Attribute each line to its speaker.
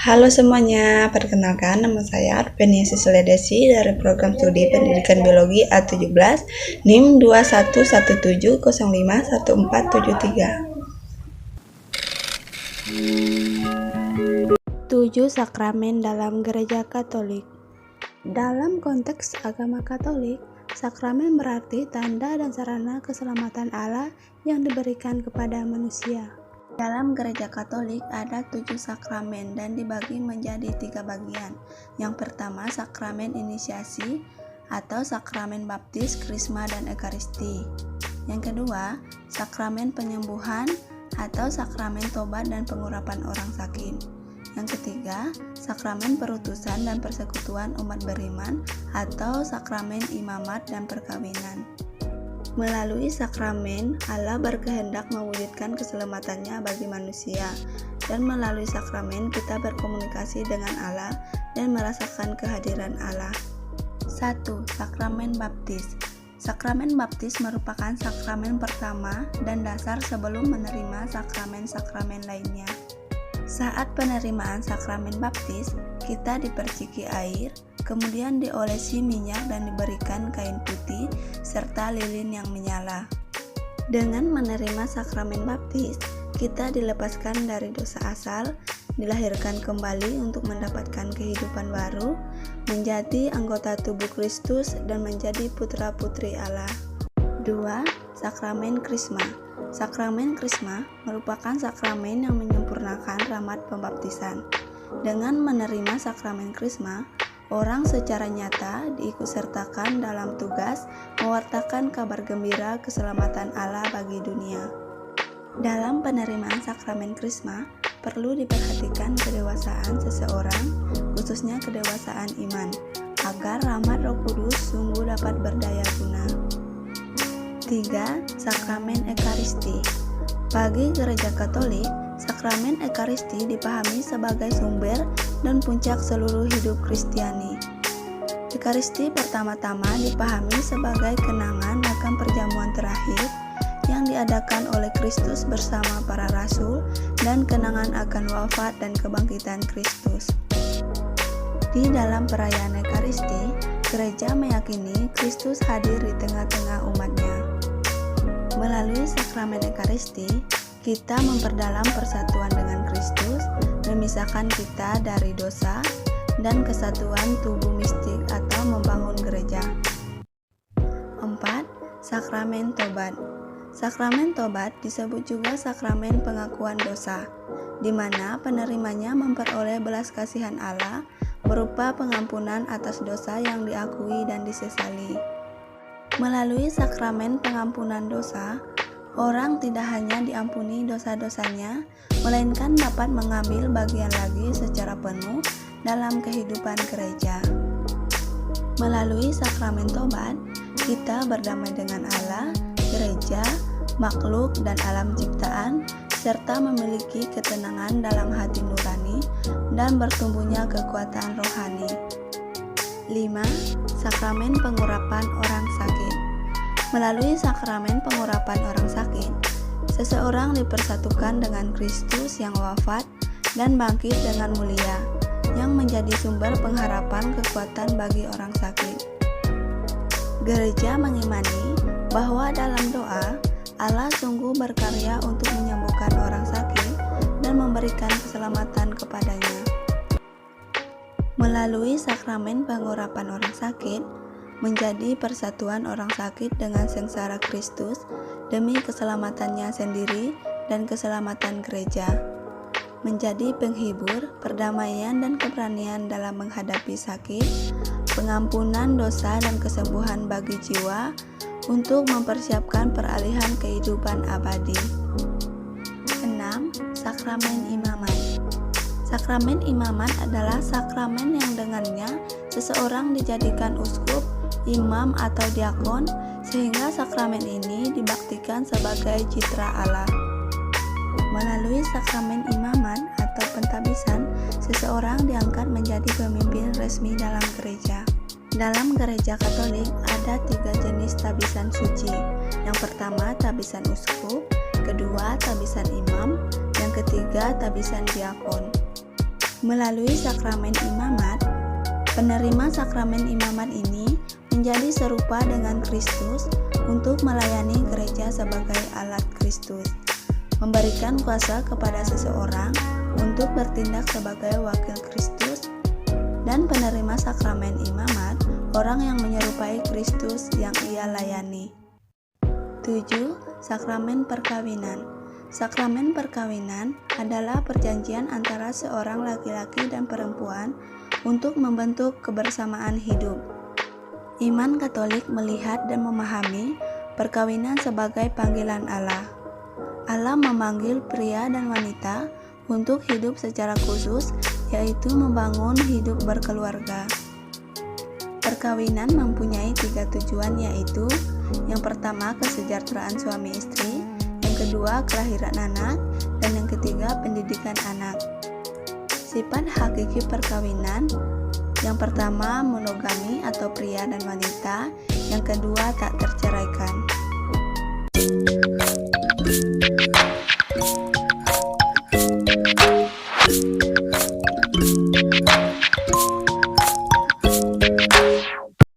Speaker 1: Halo semuanya, perkenalkan nama saya Arveniasi Suledesi dari Program Studi Pendidikan Biologi A17 NIM 21170514. 7 sakramen dalam Gereja Katolik. Dalam konteks agama Katolik, sakramen berarti tanda dan sarana keselamatan Allah yang diberikan kepada manusia. Dalam Gereja Katolik ada 7 sakramen dan dibagi menjadi 3 bagian. Yang pertama, sakramen inisiasi atau sakramen baptis, krisma, dan ekaristi. Yang kedua, sakramen penyembuhan atau sakramen tobat dan pengurapan orang sakit. Yang ketiga, sakramen perutusan dan persekutuan umat beriman atau sakramen imamat dan perkawinan. Melalui sakramen, Allah berkehendak mewujudkan keselamatannya bagi manusia, dan melalui sakramen kita berkomunikasi dengan Allah dan merasakan kehadiran Allah. 1. Sakramen baptis. Sakramen baptis merupakan sakramen pertama dan dasar sebelum menerima sakramen-sakramen lainnya. Saat penerimaan sakramen baptis, kita diperciki air, kemudian diolesi minyak dan diberikan kain putih serta lilin yang menyala. Dengan menerima sakramen baptis, kita dilepaskan dari dosa asal, dilahirkan kembali untuk mendapatkan kehidupan baru, menjadi anggota tubuh Kristus dan menjadi putra-putri Allah. 2. Sakramen krisma. Sakramen krisma merupakan sakramen yang menyempurnakan rahmat pembaptisan. Dengan menerima sakramen krisma, orang secara nyata diikutsertakan dalam tugas mewartakan kabar gembira keselamatan Allah bagi dunia. Dalam penerimaan sakramen krisma, perlu diperhatikan kedewasaan seseorang, khususnya kedewasaan iman, agar rahmat Roh Kudus sungguh dapat berdaya guna. 3. Sakramen ekaristi. Bagi Gereja Katolik, sakramen ekaristi dipahami sebagai sumber dan puncak seluruh hidup Kristiani. Ekaristi pertama-tama dipahami sebagai kenangan akan perjamuan terakhir yang diadakan oleh Kristus bersama para rasul dan kenangan akan wafat dan kebangkitan Kristus. Di dalam perayaan ekaristi, gereja meyakini Kristus hadir di tengah-tengah umatnya. Melalui sakramen ekaristi, kita memperdalam persatuan dengan Kristus, memisahkan kita dari dosa, dan kesatuan tubuh mistik atau membangun gereja. 4. Sakramen tobat. Sakramen tobat disebut juga sakramen pengakuan dosa, di mana penerimanya memperoleh belas kasihan Allah berupa pengampunan atas dosa yang diakui dan disesali. Melalui sakramen pengampunan dosa, orang tidak hanya diampuni dosa-dosanya, melainkan dapat mengambil bagian lagi secara penuh dalam kehidupan gereja. Melalui sakramen tobat, kita berdamai dengan Allah, gereja, makhluk, dan alam ciptaan, serta memiliki ketenangan dalam hati nurani dan bertumbuhnya kekuatan rohani. 5. Sakramen pengurapan orang sakit. Melalui sakramen pengurapan orang sakit, seseorang dipersatukan dengan Kristus yang wafat dan bangkit dengan mulia, yang menjadi sumber pengharapan kekuatan bagi orang sakit. Gereja mengimani bahwa dalam doa, Allah sungguh berkarya untuk menyembuhkan orang sakit dan memberikan keselamatan kepadanya. Melalui sakramen pengurapan orang sakit, menjadi persatuan orang sakit dengan sengsara Kristus demi keselamatannya sendiri dan keselamatan gereja. Menjadi penghibur, perdamaian, dan keberanian dalam menghadapi sakit, pengampunan dosa, dan kesembuhan bagi jiwa untuk mempersiapkan peralihan kehidupan abadi. 6. Sakramen imamat. Sakramen imamat adalah sakramen yang dengannya seseorang dijadikan uskup, imam, atau diakon, sehingga sakramen ini dibaktikan sebagai citra Allah. Melalui sakramen imamat atau pentabisan, seseorang diangkat menjadi pemimpin resmi dalam gereja. Dalam Gereja Katolik ada 3 jenis tabisan suci. Yang pertama, tabisan uskup, kedua, tabisan imam, yang ketiga, tabisan diakon. Melalui sakramen imamat, penerima sakramen imamat ini menjadi serupa dengan Kristus untuk melayani gereja sebagai alat Kristus, memberikan kuasa kepada seseorang untuk bertindak sebagai wakil Kristus, dan penerima sakramen imamat orang yang menyerupai Kristus yang ia layani. 7. Sakramen perkawinan. Sakramen perkawinan adalah perjanjian antara seorang laki-laki dan perempuan untuk membentuk kebersamaan hidup. Iman Katolik melihat dan memahami perkawinan sebagai panggilan Allah. Allah memanggil pria dan wanita untuk hidup secara khusus, yaitu membangun hidup berkeluarga. Perkawinan mempunyai 3 tujuan, yaitu yang pertama kesejahteraan suami istri, yang kedua kelahiran anak, dan yang ketiga pendidikan anak. Sifat hakiki perkawinan: yang pertama monogami atau pria dan wanita, yang kedua tak terceraikan.